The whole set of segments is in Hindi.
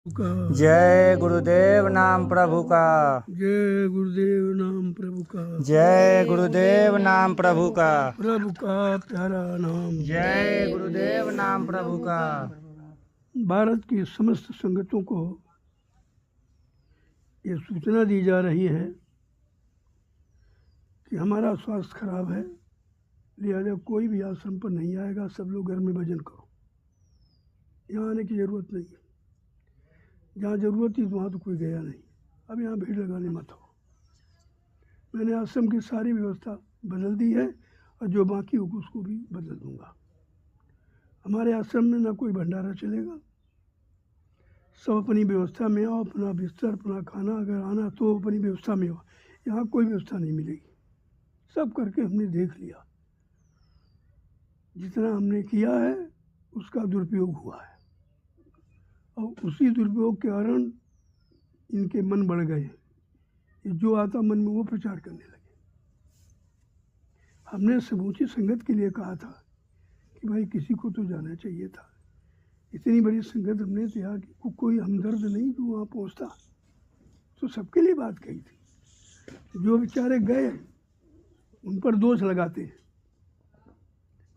का जय गुरुदेव नाम प्रभु का। जय गुरुदेव नाम प्रभु का। जय गुरुदेव नाम प्रभु का। प्रभु का प्यारा नाम। जय गुरुदेव नाम प्रभु का। भारत की समस्त संगतों को ये सूचना दी जा रही है कि हमारा स्वास्थ्य खराब है, लिहाजा कोई भी आश्रम पर नहीं आएगा। सब लोग घर में भजन करो, यहाँ आने की ज़रूरत नहीं है। जहाँ ज़रूरत थी वहाँ तो कोई गया नहीं। अब यहाँ भीड़ लगाने मत हो। मैंने आश्रम की सारी व्यवस्था बदल दी है और जो बाकी होगा उसको भी बदल दूंगा। हमारे आश्रम में ना कोई भंडारा चलेगा। सब अपनी व्यवस्था में आओ, अपना बिस्तर, अपना खाना, अगर आना तो अपनी व्यवस्था में हो। यहाँ कोई व्यवस्था नहीं मिलेगी। सब करके हमने देख लिया। जितना हमने किया है उसका दुरुपयोग हुआ है और उसी दुरुपयोग के कारण इनके मन बढ़ गए। जो आता मन में वो प्रचार करने लगे। हमने समूची संगत के लिए कहा था कि भाई किसी को तो जाना चाहिए था। इतनी बड़ी संगत हमने तैयार की, कोई हमदर्द नहीं जो वहाँ पहुँचता, तो सबके लिए बात कही थी। जो बेचारे गए उन पर दोष लगाते हैं।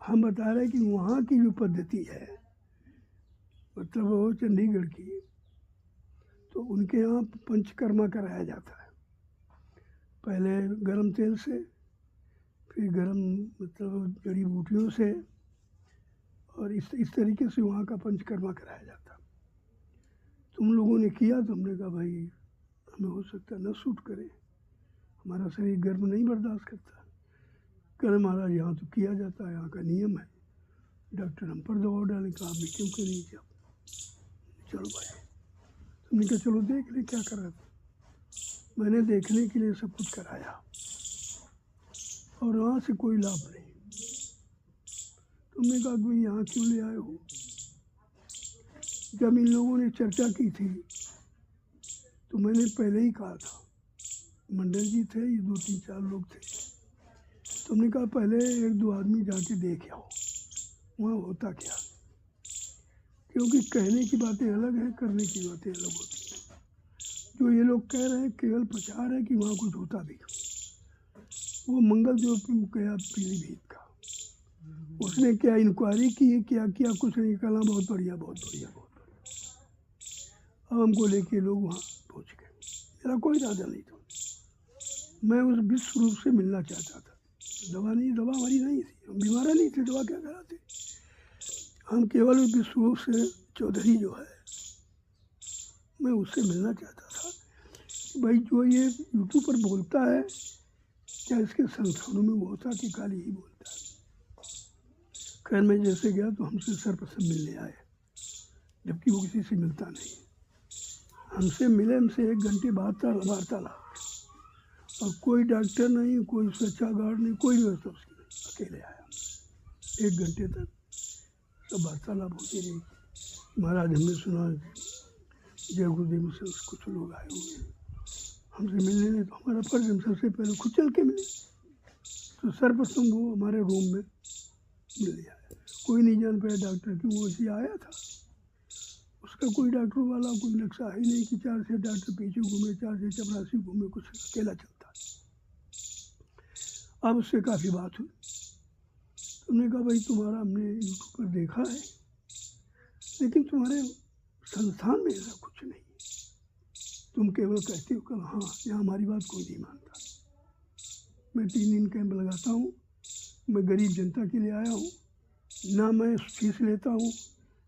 हम बता रहे कि वहाँ की जो पद्धति है, मतलब वो चंडीगढ़ की, तो उनके यहाँ पंचकर्मा कराया जाता है। पहले गरम तेल से, फिर गरम मतलब जड़ी बूटियों से, और इस तरीके से वहाँ का पंचकर्मा कराया जाता। तुम लोगों ने किया तो हमने कहा भाई हमें हो सकता है न सूट करे, हमारा शरीर गर्म नहीं बर्दाश्त करता। कर महाराज यहाँ तो किया जाता है, यहाँ का नियम है। डॉक्टर हम पर दबाव डाले, कहा आपने क्यों कर नहीं किया। चलो भाई, तुमने कहा चलो देख ले क्या कर रहा था। मैंने देखने के लिए सब कुछ कराया और वहाँ से कोई लाभ नहीं। तुमने कहा भाई यहाँ क्यों ले आए हो। जब इन लोगों ने चर्चा की थी तो मैंने पहले ही कहा था, मंडल जी थे, ये 2-3-4 लोग थे। तुमने कहा पहले 1-2 आदमी जाके देख आओ वहाँ होता क्या, क्योंकि कहने की बातें अलग हैं, करने की बातें अलग होती हैं। जो ये लोग कह रहे हैं केवल प्रचार है कि वहाँ कुछ होता भी। वो मंगल जो गया पीलीभीत का, उसने क्या इंक्वायरी की, क्या किया, कुछ नहीं। कहना बहुत बढ़िया बहुत बढ़िया बहुत बढ़िया। अब हमको लेके लोग वहाँ पहुँच गए। मेरा कोई इरादा नहीं था। मैं उस विश्व रूप से मिलना चाहता था। दवा हमारी नहीं थी, हम बीमार नहीं थे, दवा क्या कराते। हम केवल विश्व रूप से चौधरी जो है, मैं उससे मिलना चाहता था। भाई जो ये यूट्यूब पर बोलता है, क्या इसके संस्थानों में वो होता कि खाली ही बोलता है। खैर मैं जैसे गया तो हमसे सर्वप्रथम मिलने आए, जबकि वो किसी से मिलता नहीं। हमसे मिले, हमसे 1 घंटे वार्तालाप, और कोई डॉक्टर नहीं, कोई सुरक्षा गार्ड नहीं, कोई व्यवस्था उसकी नहीं। अकेले आया, 1 घंटे तक सब वार्तालाप होती रही। महाराज हमने सुना जय गुरुदेव से कुछ लोग आए हुए हमसे मिलने नहीं, तो हमारा फर्ज, हम सबसे पहले खुद चल के मिले। तो सर्वप्रथम वो हमारे रूम में मिल गया। कोई नहीं जान पाया डॉक्टर क्यों, वो ऐसे आया था। उसका कोई डॉक्टर वाला कोई नक्शा है नहीं कि 4 से डॉक्टर पीछे घूमे, 4 से चपरासी घूमे, कुछ अकेला चलता। अब उससे काफ़ी बात हुई। तुमने कहा भाई तुम्हारा हमने यूट्यूब पर देखा है, लेकिन तुम्हारे संस्थान में ऐसा कुछ नहीं। तुम केवल कहते हो कल हाँ, यहाँ हमारी बात कोई नहीं मानता। मैं 3 दिन कैंप लगाता हूँ, मैं गरीब जनता के लिए आया हूँ। ना मैं फीस लेता हूँ,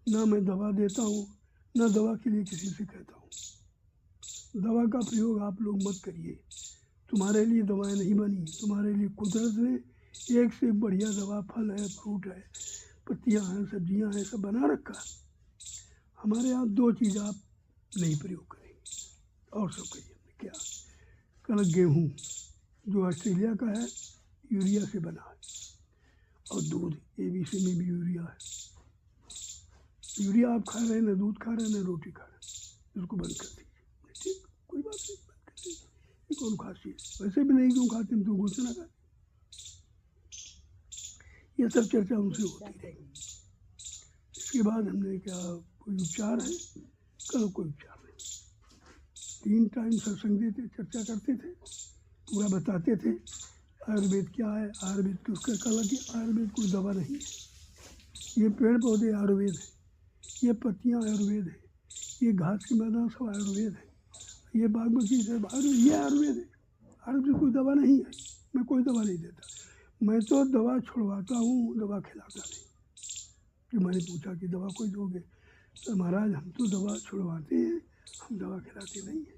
ना मैं दवा देता हूँ, ना दवा के लिए किसी से कहता हूँ। दवा का प्रयोग आप लोग मत करिए। तुम्हारे लिए दवाएं नहीं बनी, तुम्हारे लिए कुदरत ने एक से बढ़िया दवा, फल है, फ्रूट है, पत्तियाँ हैं, सब्जियाँ हैं, सब बना रखा। हमारे यहाँ 2 चीज़ आप नहीं प्रयोग करेंगे और सब करिए। हमने क्या, कल गेहूँ जो ऑस्ट्रेलिया का है, यूरिया से बना है, और दूध, ABC में भी यूरिया है। यूरिया आप खा रहे हैं, ना दूध खा रहे हैं, ना रोटी खा रहे हैं, उसको बंद कर दीजिए। ठीक, कोई बात नहीं, बंद कर दीजिए। ये कौन खासी है, वैसे भी नहीं क्यों खाते हम, तो घोषणा कर। ये सब चर्चा उनसे होती रही। इसके बाद हमने क्या, कोई उपचार है करो कोई विचार नहीं। 3 टाइम सत्संग देते, चर्चा करते थे, पूरा बताते थे आयुर्वेद क्या है, आयुर्वेद की उसका कला की आयुर्वेद कोई दवा नहीं है, ये पेड़ पौधे आयुर्वेद है, ये पत्तियाँ आयुर्वेद है, ये घास के मैदान सब आयुर्वेद है, ये बागमती से आयुर्वेद, ये आयुर्वेद है, आयुर्वेद कोई दवा नहीं है। मैं कोई दवा नहीं देता, मैं तो दवा छुड़वाता हूँ, दवा खिलाता नहीं। कि मैंने पूछा कि दवा कोई दोगे, तो महाराज हम तो दवा छुड़वाते हैं, हम दवा खिलाते नहीं हैं।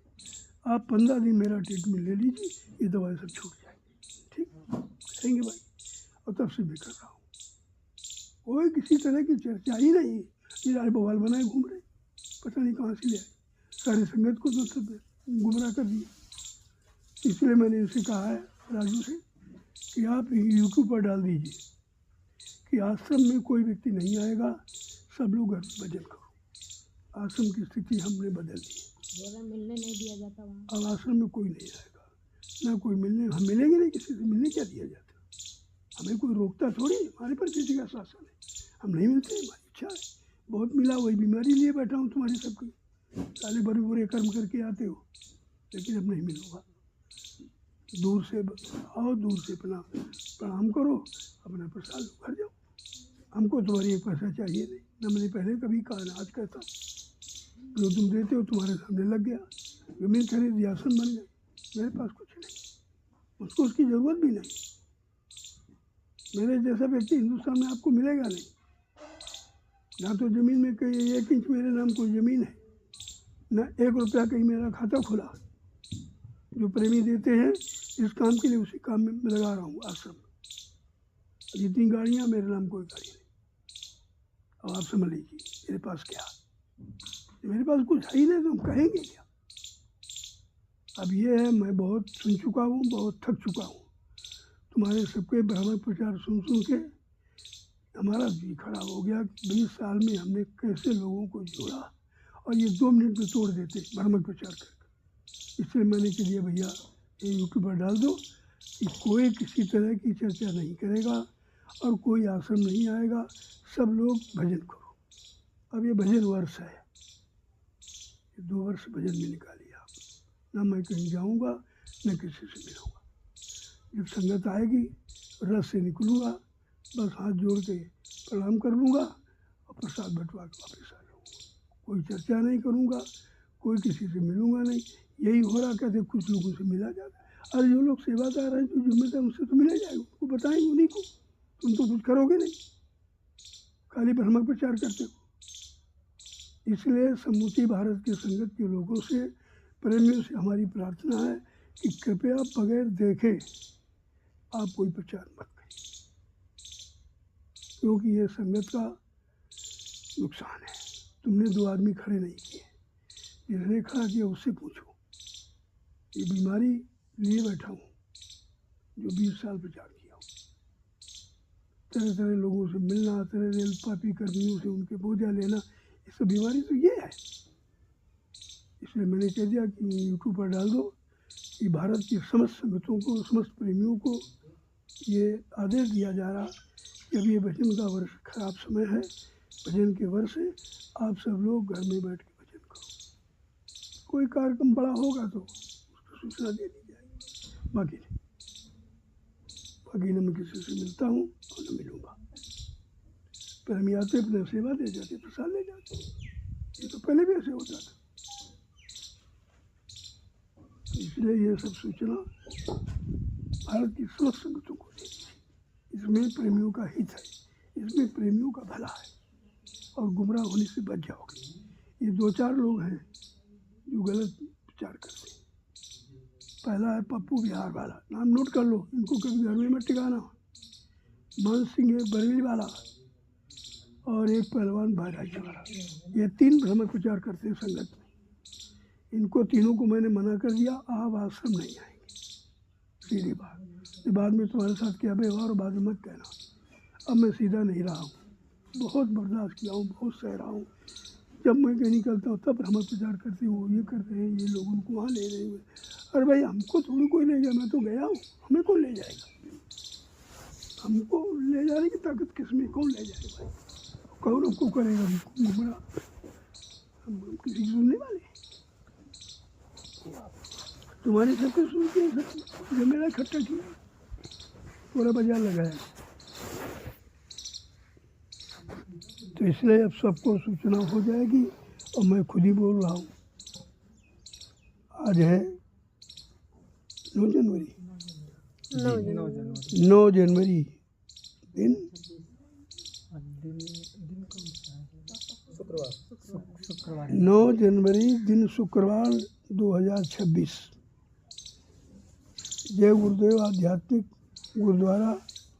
आप 15 दिन मेरा ट्रीटमेंट ले लीजिए, ये दवाई सब छूट जाएगी। ठीक कहेंगे भाई, और तब से मैं कर रहा हूँ। कोई किसी तरह की चर्चा ही नहीं। ये राय बवाल बनाए घूम रहे, पता नहीं कहाँ से ले आए, सारी संगत को तो सब गुमराह कर दिया। इसलिए मैंने इनसे कहा है राजू से कि आप यूट्यूब पर डाल दीजिए कि आश्रम में कोई व्यक्ति नहीं आएगा, सब लोग घर में भजन करो। आश्रम की स्थिति हमने बदल दी, मिलने नहीं दिया जाता वहाँ। अब आश्रम में कोई नहीं आएगा, ना कोई मिलने, हम मिलेंगे नहीं किसी से, मिलने क्या दिया जाता, हमें कोई रोकता थोड़ी, हमारे पर किसी का शासन है, हम नहीं मिलते, हमारी इच्छा है। बहुत मिला, वही बीमारी लिए बैठा हूँ तुम्हारी सबकी, साले बड़े बुरे कर्म करके आते हो, लेकिन अब नहीं मिलूँगा। दूर से आओ, दूर से अपना प्रणाम करो, अपना प्रसाद घर जाओ, हमको तुम्हारी एक पैसा चाहिए नहीं। न मैंने पहले कभी कहा, ना आज कहता, जो तुम देते हो तुम्हारे सामने लग गया, जमीन खरीद दी, आसन बन गए, मेरे पास कुछ नहीं, उसको उसकी ज़रूरत भी नहीं। मेरे जैसा व्यक्ति हिंदुस्तान में आपको मिलेगा नहीं। ना तो ज़मीन में कहीं 1 इंच मेरे नाम कोई ज़मीन है, ना 1 रुपया कहीं मेरा खाता खुला। जो प्रेमी देते हैं इस काम के लिए, उसी काम में मैं लगा रहा हूँ आश्रम। जितनी गाड़ियाँ, मेरे नाम कोई गाड़ी नहीं। अब आप समझ लीजिए मेरे पास क्या, मेरे पास कुछ है ही नहीं, तो हम कहेंगे क्या। अब ये है, मैं बहुत सुन चुका हूँ, बहुत थक चुका हूँ। तुम्हारे सबके ब्राह्मण प्रचार सुन के हमारा जी खराब हो गया। 20 साल में हमने कैसे लोगों को जोड़ा, और ये 2 मिनट में तोड़ देते ब्राह्मण प्रचार करके। इसलिए मैंने कह दिया भैया ये यूट्यूब पर डाल दो कि कोई किसी तरह की चर्चा नहीं करेगा और कोई आश्रम नहीं आएगा, सब लोग भजन करो। अब ये भजन वर्ष है, ये 2 वर्ष भजन में निकालिए आप। ना मैं कहीं जाऊंगा, न किसी से मिलूंगा। जब संगत आएगी रस से निकलूँगा, बस हाथ जोड़ के प्रणाम कर लूँगा और प्रसाद बंटवा के वापस आ जाऊँगा। कोई चर्चा नहीं करूँगा, कोई किसी से मिलूँगा नहीं। यही हो रहा, कहते कुछ लोगों से मिला जाता है। अरे जो लोग सेवादार हैं, जो जिम्मेदार, उनसे तो मिला जाएगा, उनको बताएंगे उन्हीं को। तुम तो कुछ करोगे नहीं, खाली भ्रमक प्रचार करते हो। इसलिए समूची भारत के संगत के लोगों से, प्रेमियों से हमारी प्रार्थना है कि कृपया बगैर देखे आप कोई प्रचार मत करिए, क्योंकि ये संगत का नुकसान है। तुमने 2 आदमी खड़े नहीं किए, जिसने खड़ा किया उससे पूछो। ये बीमारी लिए बैठा हूँ जो 20 साल प्रचार किया हूँ। तरह तरह लोगों से मिलना, तरह तरह पापी कर्मियों से उनके बोझा लेना, ये सब बीमारी तो ये है। इसलिए मैंने कह दिया कि यूट्यूब पर डाल दो कि भारत की समस्त संगतों को, समस्त प्रेमियों को ये आदेश दिया जा रहा कि अब ये भजन का वर्ष खराब समय है, भजन के वर्ष है, आप सब लोग घर में बैठ के भजन करो। कोई कार्यक्रम बड़ा होगा तो उसको सूचना दे दी जाएगी, बाकी नहीं। बाकी न मैं किसी से मिलता हूँ और न मिलूँगा। पर हम आते अपने सेवा दे जाते, प्रसाद ले जाते। ये तो पहले भी ऐसे होता था। इसलिए ये सब सूचना भारत की समस्त संगतों को दे दीजिए। इसमें प्रेमियों का हित है, इसमें प्रेमियों का भला है, और गुमराह होने से बच जाओगे। ये 2-4 लोग हैं जो गलत विचार करते हैं। पहला है पप्पू बिहार वाला, नाम नोट कर लो, इनको कभी घर में मत टिकाना। मान सिंह एक बरेली वाला, और एक पहलवान भाईराज वाला। ये 3 भ्रमक प्रचार करते हैं संगत में। इनको तीनों को मैंने मना कर दिया, आप आश्रम नहीं आएंगे, सीधी बात। बाद में तुम्हारे साथ क्या व्यवहार और बाद में मत कहना। अब मैं सीधा नहीं रहा हूँ, बहुत बर्दाश्त किया हूँ, बहुत सह रहा हूँ। जब मैं कहीं निकलता हूँ तब भ्रमक प्रचार करते हो, ये कर रहे हैं, ये लोग उनको वहाँ ले रहे हैं। अरे भाई हमको थोड़ी कोई ले गया, मैं तो गया हूँ, हमें कौन ले जाएगा? हमको ले जाने की ताकत किसमें, कौन ले जाएगा भाई? कौन हमको करेगा गुमराह? हम किसी की सुनने वाले हैं? तुम्हारे सबके सुनते हैं सब, जो मेरा इकट्ठा किया पूरा बाजार लगाया। तो इसलिए अब सबको सूचना हो जाएगी और मैं खुद ही बोल रहा हूँ। आज है 9 जनवरी। 9 जनवरी दिन 9 जनवरी दिन शुक्रवार 2026। जय गुरुदेव आध्यात्मिक गुरुद्वारा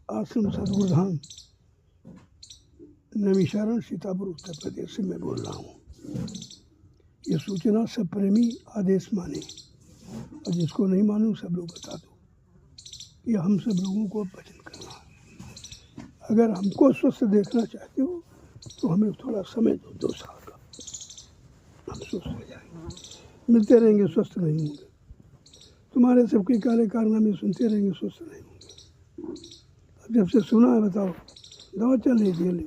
आश्रम सदगुरुधाम नैमिषारण सीतापुर उत्तर प्रदेश से मैं बोल रहा हूँ। ये सूचना सब प्रेमी आदेश माने और जिसको नहीं मालूम सब लोग बता दो। ये हम सब लोगों को वचन करना है। अगर हमको स्वस्थ देखना चाहते हो तो हमें थोड़ा समय दो, 2 साल का, हम स्वस्थ हो जाएंगे। मिलते रहेंगे, स्वस्थ नहीं होंगे। तुम्हारे सबके काले कारनामे सुनते रहेंगे, स्वस्थ नहीं होंगे। अब जब से सुना है बताओ, दवा चल रही थी, ले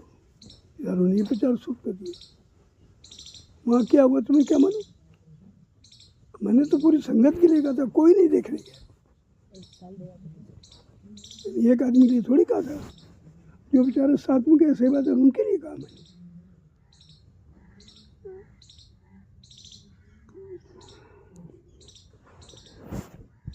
यार उन्हीं पे 400 रुपये दिए। वहाँ क्या हुआ तुम्हें क्या मालूम? मैंने तो पूरी संगत के लिए कहा था, कोई नहीं देखने गया। एक आदमी के लिए थोड़ी कहा था, जो बेचारे साथ में गए सेवादार उनके लिए कहा मैंने।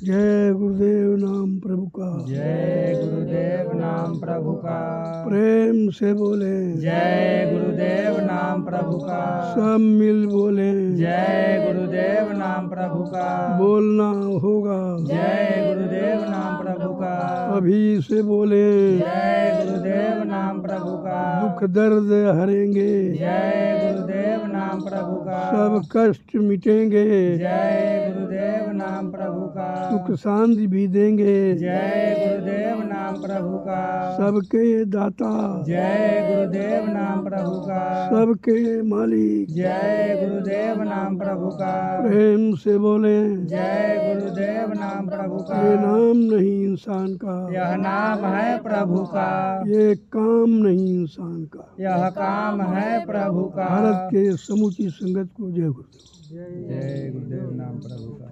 जय गुरुदेव नाम प्रभु का, जय गुरुदेव नाम प्रभु का, प्रेम से बोले जय गुरुदेव नाम प्रभु का, सब मिल बोले जय गुरुदेव नाम प्रभु का, बोलना होगा जय गुरुदेव नाम प्रभु का, अभी से बोले जय गुरुदेव नाम प्रभु का, दुख दर्द हरेंगे जय गुरुदेव नाम प्रभु का, सब कष्ट मिटेंगे जय गुरुदेव नाम प्रभु का, सुख शांति भी देंगे जय गुरुदेव नाम प्रभु का, सबके दाता जय गुरुदेव नाम प्रभु का, सबके मालिक जय गुरुदेव नाम प्रभु का, प्रेम से बोले जय गुरुदेव नाम प्रभु का, ये नाम नहीं इंसान का, यह नाम है प्रभु का, ये काम नहीं इंसान का। यह काम है प्रभु का। भारत के समूची संगत को जय गुरुदेव। जय गुरुदेव नाम प्रभु का।